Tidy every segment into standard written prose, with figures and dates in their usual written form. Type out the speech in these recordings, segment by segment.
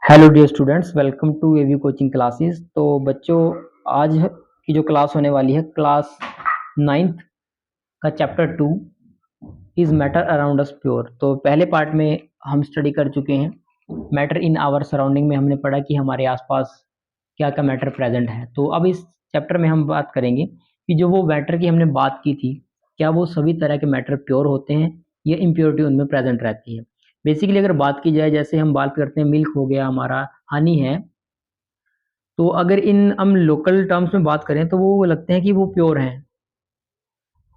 Hello dear students, welcome to AV coaching classes. तो बच्चों, आज की जो क्लास होने वाली है क्लास नाइन्थ का चैप्टर 2 is matter around us pure. तो पहले पार्ट में हम स्टडी कर चुके हैं। मैटर इन आवर सराउंडिंग में हमने पढ़ा कि हमारे आसपास क्या क्या मैटर प्रेजेंट है। तो अब इस चैप्टर में हम बात करेंगे कि जो वो मैटर की हमने बात की थी, क्या वो सभी तरह के मैटर प्योर होते हैं या इम्प्योरिटी उनमें प्रेजेंट रहती है। बेसिकली अगर बात की जाए, जैसे हम बात करते हैं मिल्क हो गया, हमारा हनी है, तो अगर इन हम लोकल टर्म्स में बात करें तो वो लगते हैं कि वो प्योर हैं।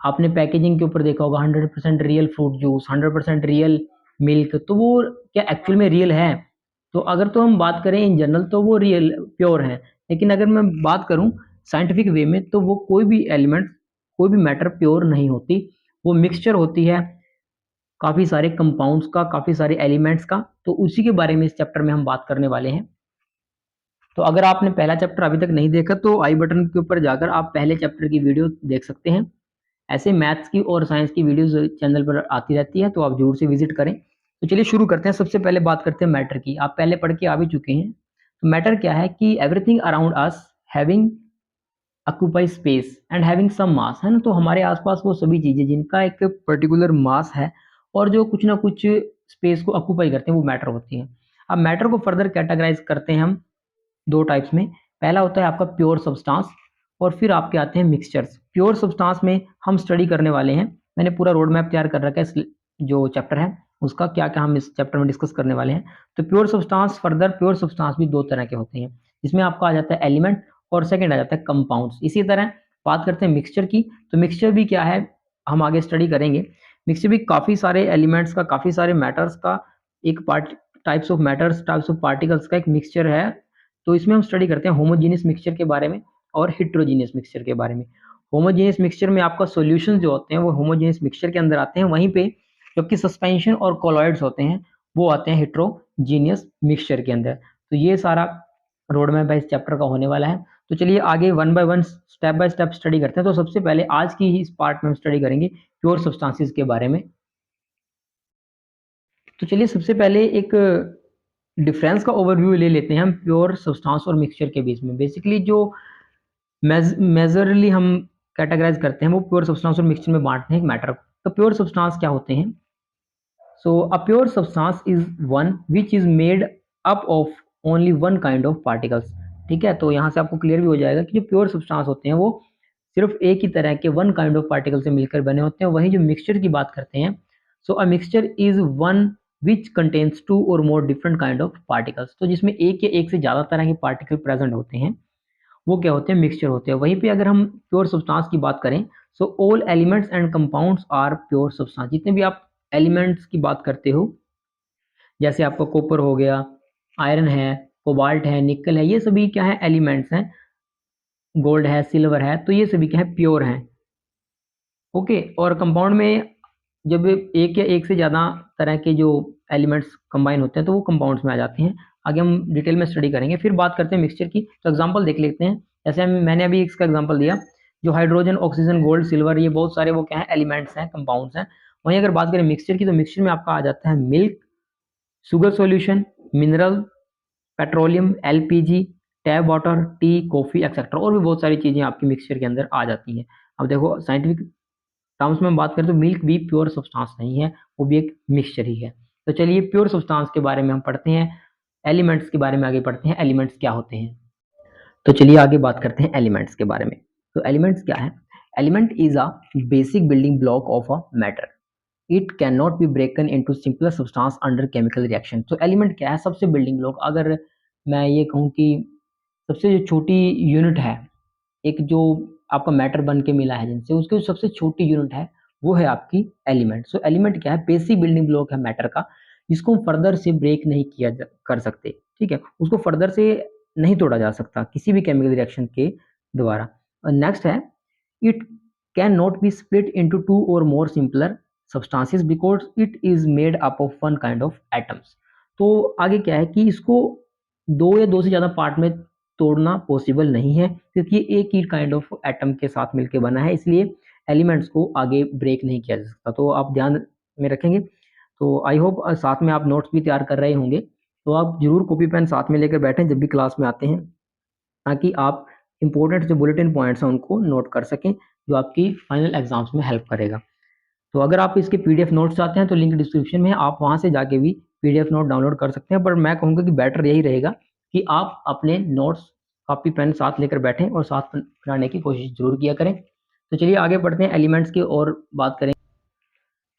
आपने पैकेजिंग के ऊपर देखा होगा 100% real fruit juice, 100% real milk, तो वो क्या एक्चुअल में रियल है? तो अगर तो हम बात करें इन जनरल तो वो रियल प्योर हैं। लेकिन अगर मैं बात करूं साइंटिफिक वे में तो वो कोई भी एलिमेंट, कोई भी मैटर प्योर नहीं होती। वो मिक्सचर होती है काफ़ी सारे कंपाउंड्स का, काफ़ी सारे एलिमेंट्स का। तो उसी के बारे में इस चैप्टर में हम बात करने वाले हैं। तो अगर आपने पहला चैप्टर अभी तक नहीं देखा तो आई बटन के ऊपर जाकर आप पहले चैप्टर की वीडियो देख सकते हैं। ऐसे मैथ्स की और साइंस की वीडियोस चैनल पर आती रहती है, तो आप जरूर से विजिट करें। तो चलिए शुरू करते हैं। सबसे पहले बात करते हैं मैटर की। आप पहले पढ़ के आ भी चुके हैं। तो मैटर क्या है कि everything around us having occupy space and having some mass, है ना। तो हमारे आसपास वो सभी चीजें जिनका एक पर्टिकुलर मास है और जो कुछ ना कुछ स्पेस को ऑक्यूपाई करते हैं, वो मैटर होती हैं। अब मैटर को फर्दर कैटेगराइज करते हैं हम दो टाइप्स में। पहला होता है आपका प्योर सब्सटेंस और फिर आपके आते हैं मिक्सचर्स। प्योर सब्सटेंस में हम स्टडी करने वाले हैं, मैंने पूरा रोड मैप तैयार कर रखा है इस जो चैप्टर है उसका, क्या क्या हम इस चैप्टर में डिस्कस करने वाले हैं। तो pure substance, further pure substance भी दो तरह के होते हैं, जिसमें आपका आ जाता है एलिमेंट और सेकंड आ जाता है कंपाउंड्स। इसी तरह बात करते हैं मिक्सचर की। तो मिक्सचर भी क्या है, हम आगे स्टडी करेंगे। मिक्सचर भी काफ़ी सारे एलिमेंट्स का, काफ़ी सारे मैटर्स का एक part, types of matters, types of particles का एक मिक्सचर है। तो इसमें हम स्टडी करते हैं होमोजीनियस मिक्सचर के बारे में और हेट्रोजीनियस मिक्सचर के बारे में। होमोजीनियस मिक्सचर में आपका सॉल्यूशन जो होते हैं वो होमोजीनियस मिक्सचर के अंदर आते हैं, वहीं पे जबकि सस्पेंशन और कोलॉइड्स होते हैं वो आते हैं हेट्रोजीनियस मिक्सचर के अंदर। तो ये सारा रोड मैप इस चैप्टर का होने वाला है। तो चलिए आगे one by one, step by step study करते हैं। तो सबसे पहले आज की ही इस पार्ट में हम स्टडी करेंगे प्योर सब्सटेंसेस के बारे में। तो चलिए सबसे पहले एक डिफरेंस का ओवरव्यू ले लेते हैं हम प्योर सब्सटेंस और मिक्सचर के बीच में। बेसिकली जो मेजरली हम कैटेगराइज करते हैं वो प्योर सब्सटेंस और मिक्सचर में बांटते हैं मैटर को। तो प्योर सब्सटेंस क्या होते हैं? So a pure substance is one which is made up of only one kind of particles. ठीक है, तो यहाँ से आपको क्लियर भी हो जाएगा कि जो प्योर सब्सटेंस होते हैं वो सिर्फ एक ही तरह के वन काइंड ऑफ पार्टिकल से मिलकर बने होते हैं। वहीं जो मिक्सचर की बात करते हैं, so a mixture is one which contains two or more different kind of particles. तो जिसमें एक या एक से ज़्यादा तरह के पार्टिकल प्रेजेंट होते हैं वो क्या होते हैं, मिक्सचर होते हैं। वहीं पे अगर हम प्योर सब्सटेंस की बात करें, so all elements and compounds are pure substance. जितने भी आप एलिमेंट्स की बात करते हो, जैसे आपका कॉपर हो गया, आयरन है, कोबाल्ट है, निकल है, ये सभी क्या है, एलिमेंट्स हैं। गोल्ड है, सिल्वर है, तो ये सभी क्या है, प्योर हैं। ओके। और कंपाउंड में जब एक या एक से ज़्यादा तरह के जो एलिमेंट्स कंबाइन होते हैं तो वो कंपाउंड्स में आ जाते हैं। आगे हम डिटेल में स्टडी करेंगे। फिर बात करते हैं मिक्सचर की। तो एग्जांपल देख लेते हैं। जैसे मैंने अभी इसका एग्जांपल दिया, जो हाइड्रोजन, ऑक्सीजन, गोल्ड, सिल्वर, ये बहुत सारे वो क्या है, एलिमेंट्स हैं, कंपाउंड्स हैं। वहीं अगर बात करें मिक्सचर की, तो मिक्सचर में आपका आ जाता है milk, sugar solution, mineral, petroleum, LPG, tap water, T, coffee etcetera, और भी बहुत सारी चीज़ें आपकी मिक्सचर के अंदर आ जाती हैं। अब देखो साइंटिफिक टर्म्स में हम बात करें तो मिल्क भी प्योर सब्सटेंस नहीं है, वो भी एक मिक्सचर ही है। तो चलिए प्योर सब्सटेंस के बारे में हम पढ़ते हैं, एलिमेंट्स के बारे में आगे पढ़ते हैं, एलिमेंट्स क्या होते हैं। तो चलिए आगे बात करते हैं एलिमेंट्स के बारे में। तो एलिमेंट्स क्या है? Element is a basic building block of a matter. It can not B ब्रेकन into simpler substance under chemical reaction. तो एलिमेंट क्या है? सबसे बिल्डिंग ब्लॉक। अगर मैं ये कहूँ कि सबसे जो छोटी यूनिट है, एक जो आपका मैटर बन के मिला है जिनसे, उसकी जो सबसे छोटी यूनिट है वो है आपकी एलिमेंट। सो एलिमेंट क्या है? बेसिक बिल्डिंग ब्लॉक है मैटर का, जिसको हम फर्दर से ब्रेक नहीं कर सकते। ठीक है, उसको फर्दर से नहीं तोड़ा जा सकता किसी भी केमिकल रिएक्शन के द्वारा। नेक्स्ट है, it can not be split into two or more simpler substances because it is made up of one kind of atoms. तो आगे क्या है कि इसको दो या दो से ज़्यादा पार्ट में तोड़ना पॉसिबल नहीं है, क्योंकि ये एक ही काइंड ऑफ एटम के साथ मिलकर बना है, इसलिए एलिमेंट्स को आगे ब्रेक नहीं किया जा सकता। तो आप ध्यान में रखेंगे। तो आई होप साथ में आप नोट्स भी तैयार कर रहे होंगे। तो आप जरूर कॉपी पेन साथ में लेकर बैठें जब भी क्लास में आते हैं, ताकि आप इंपॉर्टेंट जो बुलेटिन पॉइंट्स हैं उनको नोट कर सकें, जो आपकी फाइनल एग्जाम्स में हेल्प करेगा। तो अगर आप इसके पीडीएफ नोट्स चाहते हैं तो लिंक डिस्क्रिप्शन में है, आप वहाँ से जाके भी पीडीएफ नोट डाउनलोड कर सकते हैं। पर मैं कहूँगा कि बेटर यही रहेगा कि आप अपने नोट्स कॉपी पेन साथ लेकर बैठें और साथ बनाने की कोशिश जरूर किया करें। तो चलिए आगे बढ़ते हैं, एलिमेंट्स की और बात करें।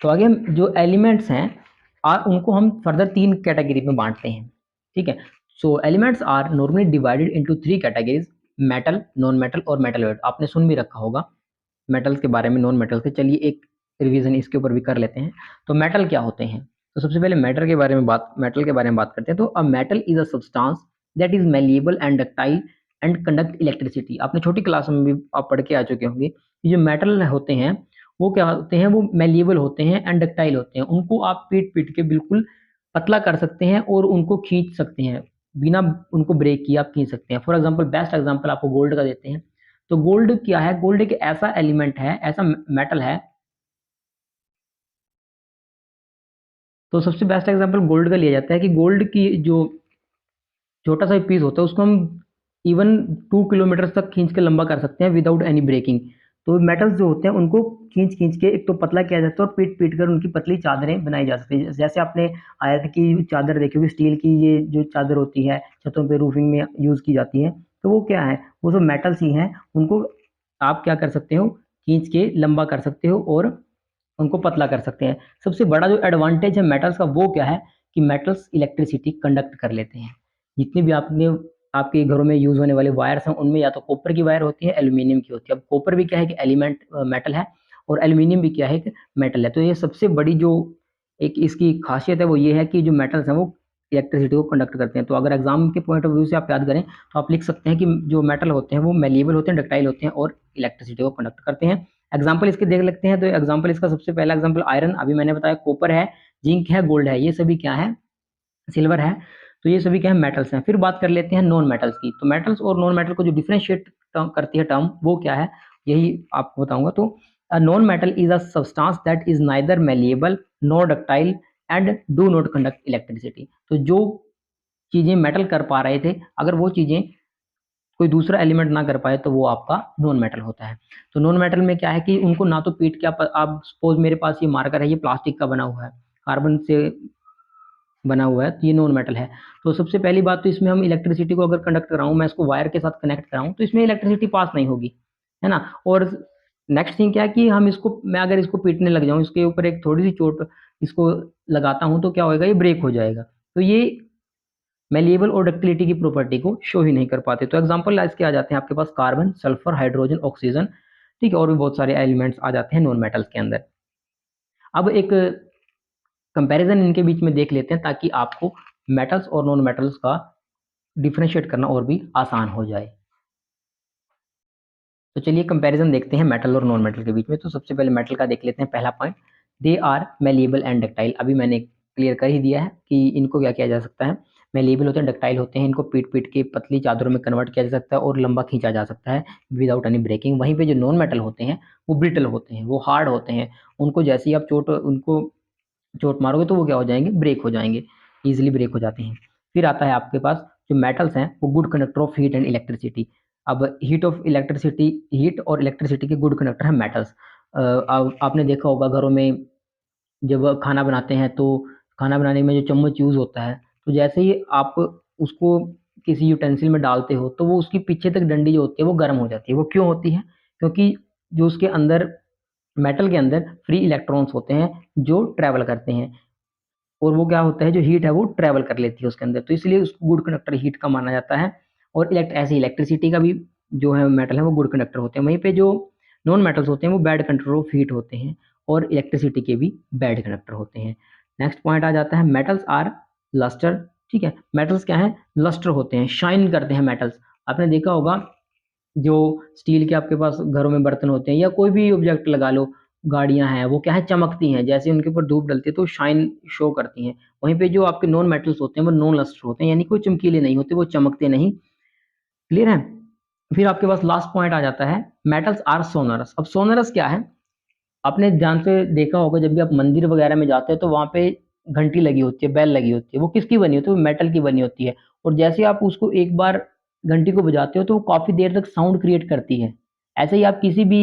तो आगे हम जो एलिमेंट्स हैं उनको हम फर्दर 3 कैटेगरी में बांटते हैं, ठीक है। So elements are normally divided into 3 categories, metal, non metal और मेटलॉइड। आपने सुन भी रखा होगा मेटल्स के बारे में, नॉन मेटल के। चलिए एक रिवीजन इसके ऊपर भी कर लेते हैं। तो मेटल क्या होते हैं? तो सबसे पहले मेटल के बारे में बात करते हैं। तो a metal is a substance that is malleable and ductile and conduct electricity. आपने छोटी क्लास में भी आप पढ़ के आ चुके होंगे कि जो मेटल होते हैं वो क्या होते हैं, वो मेलिएबल होते हैं एंड डक्टाइल होते हैं। उनको आप पीट पीट के बिल्कुल पतला कर सकते हैं और उनको खींच सकते हैं, बिना उनको ब्रेक किए आप खींच सकते हैं। फॉर एग्जाम्पल, बेस्ट एग्जाम्पल आपको गोल्ड का देते हैं। तो गोल्ड क्या है? गोल्ड एक ऐसा एलिमेंट है, ऐसा मेटल है। तो सबसे बेस्ट एग्जांपल गोल्ड का लिया जाता है कि गोल्ड की जो छोटा सा पीस होता है उसको हम इवन 2 किलोमीटर तक खींच के लंबा कर सकते हैं विदाउट एनी ब्रेकिंग। तो मेटल्स जो होते हैं उनको खींच खींच के एक तो पतला किया जाता है और पीट पीट कर उनकी पतली चादरें बनाई जा सकती है। जैसे आपने आयत की चादर देखी होगी, स्टील की ये जो चादर होती है छतों पे रूफिंग में यूज की जाती है, तो वो क्या है, वो जो मेटल्स ही हैं उनको आप क्या कर सकते हो, खींच के लंबा कर सकते हो और उनको पतला कर सकते हैं। सबसे बड़ा जो एडवांटेज है मेटल्स का वो क्या है कि मेटल्स इलेक्ट्रिसिटी कंडक्ट कर लेते हैं। जितने भी आपने आपके घरों में यूज होने वाले वायर्स हैं उनमें या तो कॉपर की वायर होती है, एल्यूमिनियम की होती है। अब कॉपर भी क्या है कि एलिमेंट मेटल है और एल्यूमिनियम भी क्या है कि मेटल है। तो ये सबसे बड़ी जो एक इसकी खासियत है वो ये है कि जो मेटल्स हैं वो इलेक्ट्रिसिटी को कंडक्ट करते हैं। तो अगर एग्जाम के पॉइंट ऑफ व्यू से आप याद करें तो आप लिख सकते हैं कि जो मेटल होते हैं वो मेलिएबल होते हैं, डक्टाइल होते हैं और इलेक्ट्रिसिटी को कंडक्ट करते हैं। एग्जाम्पल इसके देख लेते हैं। तो एग्जाम्पल इसका सबसे पहला एग्जाम्पल आयरन, अभी मैंने बताया कॉपर है, जिंक है, गोल्ड है, ये सभी क्या है, सिल्वर है। तो ये सभी क्या है, मेटल्स हैं। फिर बात कर लेते हैं नॉन मेटल्स की। तो मेटल्स और नॉन मेटल को जो डिफरेंशिएट करती है टर्म वो क्या है, यही आपको बताऊंगा। तो a non metal is a substance that is neither malleable nor ductile and do not conduct electricity. तो जो चीजें मेटल कर पा रहे थे, अगर वो चीजें कोई दूसरा एलिमेंट ना कर पाए तो वो आपका नॉन मेटल होता है। तो नॉन मेटल में क्या है कि उनको ना तो पीट के आप सपोज मेरे पास ये मार्कर है, ये प्लास्टिक का बना हुआ है, कार्बन से बना हुआ है, तो ये नॉन मेटल है। तो सबसे पहली बात तो इसमें हम इलेक्ट्रिसिटी को अगर कंडक्ट कराऊं, मैं इसको वायर के साथ कनेक्ट कराऊं तो इसमें इलेक्ट्रिसिटी पास नहीं होगी, है ना। और नेक्स्ट थिंग क्या है कि हम इसको, मैं अगर इसको पीटने लग जाऊं, इसके ऊपर एक थोड़ी सी चोट इसको लगाता हूं तो क्या होएगा, ये ब्रेक हो जाएगा। तो ये मेलिएबल और डक्टिलिटी की प्रॉपर्टी को शो ही नहीं कर पाते। तो एग्जांपल इसके आ जाते हैं आपके पास कार्बन, सल्फर, हाइड्रोजन, ऑक्सीजन, ठीक है, और भी बहुत सारे एलिमेंट्स आ जाते हैं नॉन मेटल्स के अंदर। अब एक कंपैरिजन इनके बीच में देख लेते हैं ताकि आपको मेटल्स और नॉन मेटल्स का डिफरेंशिएट करना और भी आसान हो जाए। तो चलिए कंपैरिजन देखते हैं मेटल और नॉन मेटल के बीच में। तो सबसे पहले मेटल का देख लेते हैं पहला point, they are malleable and ductile. अभी मैंने क्लियर कर ही दिया है कि इनको क्या किया जा सकता है, मेलिएबल होते हैं, डक्टाइल होते हैं, इनको पीट पीट के पतली चादरों में कन्वर्ट किया जा सकता है और लंबा खींचा जा सकता है विदाउट एनी ब्रेकिंग। वहीं पे जो नॉन मेटल होते हैं वो ब्रिटल होते हैं, वो हार्ड होते हैं, उनको जैसे ही आप उनको चोट मारोगे तो वो क्या हो जाएंगे, ब्रेक हो जाएंगे, ईजिली ब्रेक हो जाते हैं। फिर आता है आपके पास जो मेटल्स हैं वो good conductor of heat and electricity. अब हीट और इलेक्ट्रिसिटी के गुड कंडक्टर हैं मेटल्स। आपने देखा होगा घरों में जब खाना बनाते हैं तो खाना बनाने में जो चम्मच यूज़ होता है, तो जैसे ही आप उसको किसी यूटेंसिल में डालते हो तो वो उसकी पीछे तक डंडी जो होती है वो गर्म हो जाती है। वो क्यों होती है? क्योंकि जो उसके अंदर, मेटल के अंदर फ्री इलेक्ट्रॉन्स होते हैं जो ट्रैवल करते हैं, और वो क्या होता है, जो हीट है वो ट्रैवल कर लेती है उसके अंदर, तो इसलिए उसको गुड कंडक्टर हीट का माना जाता है। और ऐसे इलेक्ट्रिसिटी का भी जो है मेटल है वो गुड कंडक्टर होते हैं। वहीं पे जो नॉन मेटल्स होते हैं वो बैड कंडक्टर ऑफ हीट होते हैं और इलेक्ट्रिसिटी के भी बैड कंडक्टर होते हैं। नेक्स्ट पॉइंट आ जाता है मेटल्स आर लस्टर। ठीक है, मेटल्स क्या है, लस्टर होते हैं, शाइन करते हैं मेटल्स। आपने देखा होगा जो स्टील के आपके पास घरों में बर्तन होते हैं या कोई भी ऑब्जेक्ट लगा लो, गाड़ियां हैं, वो क्या है, चमकती हैं, जैसे उनके ऊपर धूप डलती है तो शाइन शो करती हैं। वहीं पे जो आपके नॉन मेटल्स होते हैं वो नॉन लस्टर होते हैं, यानी कोई चमकीले नहीं होते, वो चमकते नहीं। क्लियर है। फिर आपके पास लास्ट पॉइंट आ जाता है मेटल्स आर सोनरस। अब सोनरस क्या है, आपने ध्यान से देखा होगा जब भी आप मंदिर वगैरह में जाते हैं तो वहां पे घंटी लगी होती है, बेल लगी होती है, वो किसकी बनी होती है? वो मेटल की बनी होती है। और जैसे आप उसको एक बार घंटी को बजाते हो तो वो काफ़ी देर तक साउंड क्रिएट करती है। ऐसे ही आप किसी भी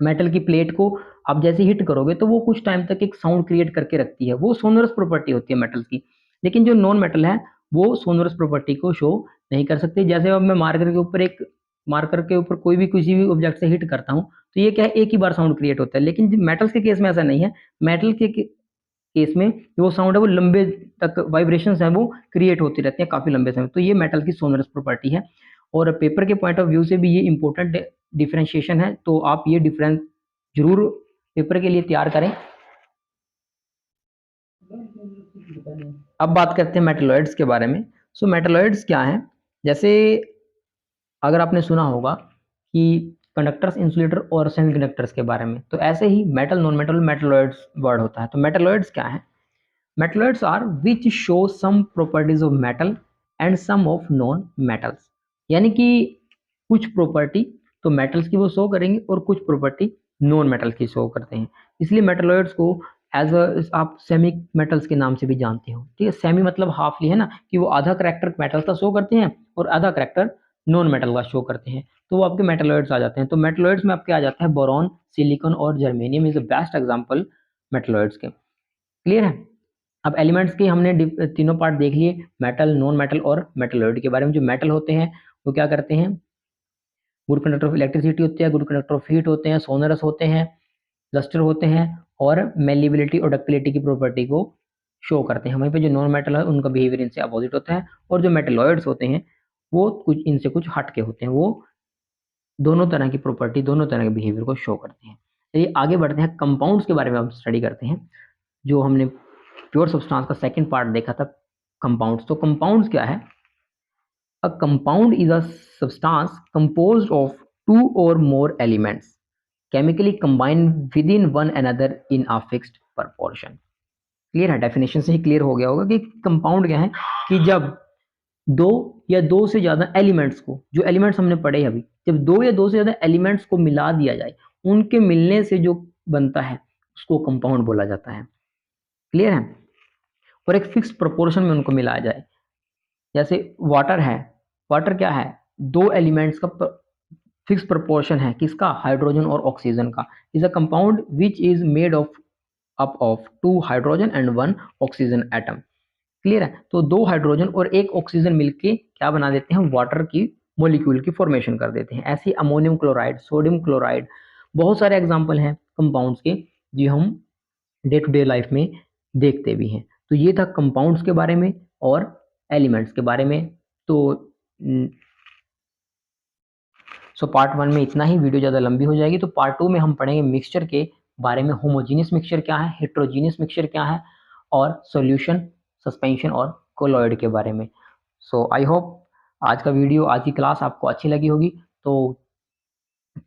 मेटल की प्लेट को आप जैसे हिट करोगे तो वो कुछ टाइम तक एक साउंड क्रिएट करके रखती है, वो सोनोरस प्रॉपर्टी होती है मेटल की। लेकिन जो नॉन मेटल है वो सोनोरस प्रॉपर्टी को शो नहीं कर सकते। जैसे अब मैं मार्कर के ऊपर कोई भी किसी भी ऑब्जेक्ट से हिट करता हूँ तो ये क्या है, एक ही बार साउंड क्रिएट होता है। लेकिन मेटल्स के केस में ऐसा नहीं है। मेटल के केस में जो वो साउंड है वो लंबे तक वाइब्रेशंस हैं वो क्रिएट होती रहती हैं काफ़ी लंबे समय। तो ये मेटल की सोनोरस प्रॉपर्टी है। और पेपर के पॉइंट ऑफ व्यू से भी ये इंपॉर्टेंट डिफरेंशिएशन है, तो आप ये डिफरेंस जरूर पेपर के लिए तैयार करें। अब बात करते हैं मेटलॉइड्स के बारे में। सो मेटलॉइड्स क्या हैं? जैसे अगर आपने सुना होगा कि कंडक्टर्स, इंसुलेटर और सेमीकंडक्टर्स के बारे में, तो ऐसे ही metal, non metal, metalloids word होता है। तो मेटलॉइड्स क्या है? Metalloids are which show some properties of metal and some of non metals. यानी कि कुछ प्रॉपर्टी तो मेटल्स की वो शो करेंगे और कुछ प्रॉपर्टी नॉन मेटल की शो करते हैं। इसलिए मेटलॉइड्स को एज आप सेमी मेटल्स के नाम से भी जानते हो। ठीक है, सेमी मतलब हाफली है ना, कि वो आधा करेक्टर मेटल का शो करते हैं और आधा करेक्टर नॉन मेटल का शो करते हैं, तो वो आपके मेटलॉइड्स आ जाते हैं। तो मेटलॉइड्स में आपके आ जाता है बोरॉन, सिलिकॉन और germanium is the best example metalloids के। क्लियर है? अब एलिमेंट्स के हमने तीनों पार्ट देख लिए, मेटल, नॉन मेटल और मेटलॉइड के बारे में। जो मेटल होते हैं वो क्या करते हैं? गुड कंडक्टर ऑफ इलेक्ट्रिसिटी होते हैं, गुड कंडक्टर ऑफ हीट होते हैं, सोनरस होते हैं, लस्टर होते हैं और मेलिबिलिटी और डक्टिलिटी की प्रॉपर्टी को शो करते हैं। वहीं पे जो नॉन मेटल है उनका बिहेवियर इनसे अपोजिट होता है। और जो मेटलॉइड्स होते हैं वो कुछ इनसे कुछ हट के होते हैं, वो दोनों तरह की प्रॉपर्टी, दोनों तरह के बिहेवियर को शो करते हैं। चलिए आगे बढ़ते हैं, कंपाउंड्स के बारे में हम स्टडी करते हैं। जो हमने प्योर सब्सटेंस का सेकंड पार्ट देखा था, कंपाउंड्स। तो कंपाउंड्स क्या है? A compound is a substance composed of two or more elements chemically combined within one another in a fixed proportion. Clear है? डेफिनेशन से ही क्लियर हो गया होगा कि कंपाउंड क्या है, कि जब दो या दो से ज्यादा एलिमेंट्स को, जो एलिमेंट्स हमने पढ़े अभी, जब दो या दो से ज्यादा एलिमेंट्स को मिला दिया जाए, उनके मिलने से जो बनता है उसको कंपाउंड बोला जाता है। क्लियर है? और एक फिक्स प्रोपोर्शन में उनको मिलाया जाए। जैसे वाटर है, वाटर क्या है? दो एलिमेंट्स का फिक्स प्रोपोर्शन है, किसका? हाइड्रोजन और ऑक्सीजन का। Is a compound which is made of up of two hydrogen and one oxygen atom. Clear है? तो दो हाइड्रोजन और एक ऑक्सीजन मिलके क्या बना देते हैं? वाटर की मोलिक्यूल की फॉर्मेशन कर देते हैं। ऐसे अमोनियम क्लोराइड, सोडियम क्लोराइड, बहुत सारे एग्जाम्पल हैं कंपाउंड्स के जो हम डे टू डे लाइफ में देखते भी हैं। तो ये था कंपाउंड्स के बारे में और एलिमेंट्स के बारे में। तो पार्ट 1 में इतना ही, वीडियो ज़्यादा लंबी हो जाएगी। तो पार्ट 2 में हम पढ़ेंगे मिक्सचर के बारे में, होमोजीनियस मिक्सचर क्या है, हेट्रोजीनियस मिक्सचर क्या है, और सॉल्यूशन, सस्पेंशन और कोलॉइड के बारे में। सो आई होप आज का वीडियो, आज की क्लास आपको अच्छी लगी होगी। तो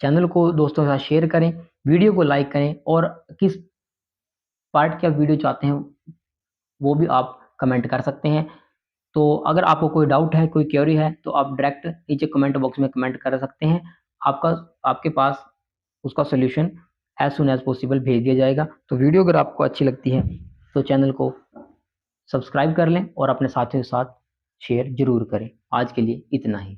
चैनल को दोस्तों के साथ शेयर करें, वीडियो को लाइक करें, और किस पार्ट की आप वीडियो चाहते हैं वो भी आप कमेंट कर सकते हैं। तो अगर आपको कोई डाउट है, कोई क्वेरी है, तो आप डायरेक्ट नीचे कमेंट बॉक्स में कमेंट कर सकते हैं। आपके पास उसका solution as soon as possible भेज दिया जाएगा। तो वीडियो अगर आपको अच्छी लगती है तो चैनल को सब्सक्राइब कर लें और अपने साथियों के साथ शेयर जरूर करें। आज के लिए इतना ही।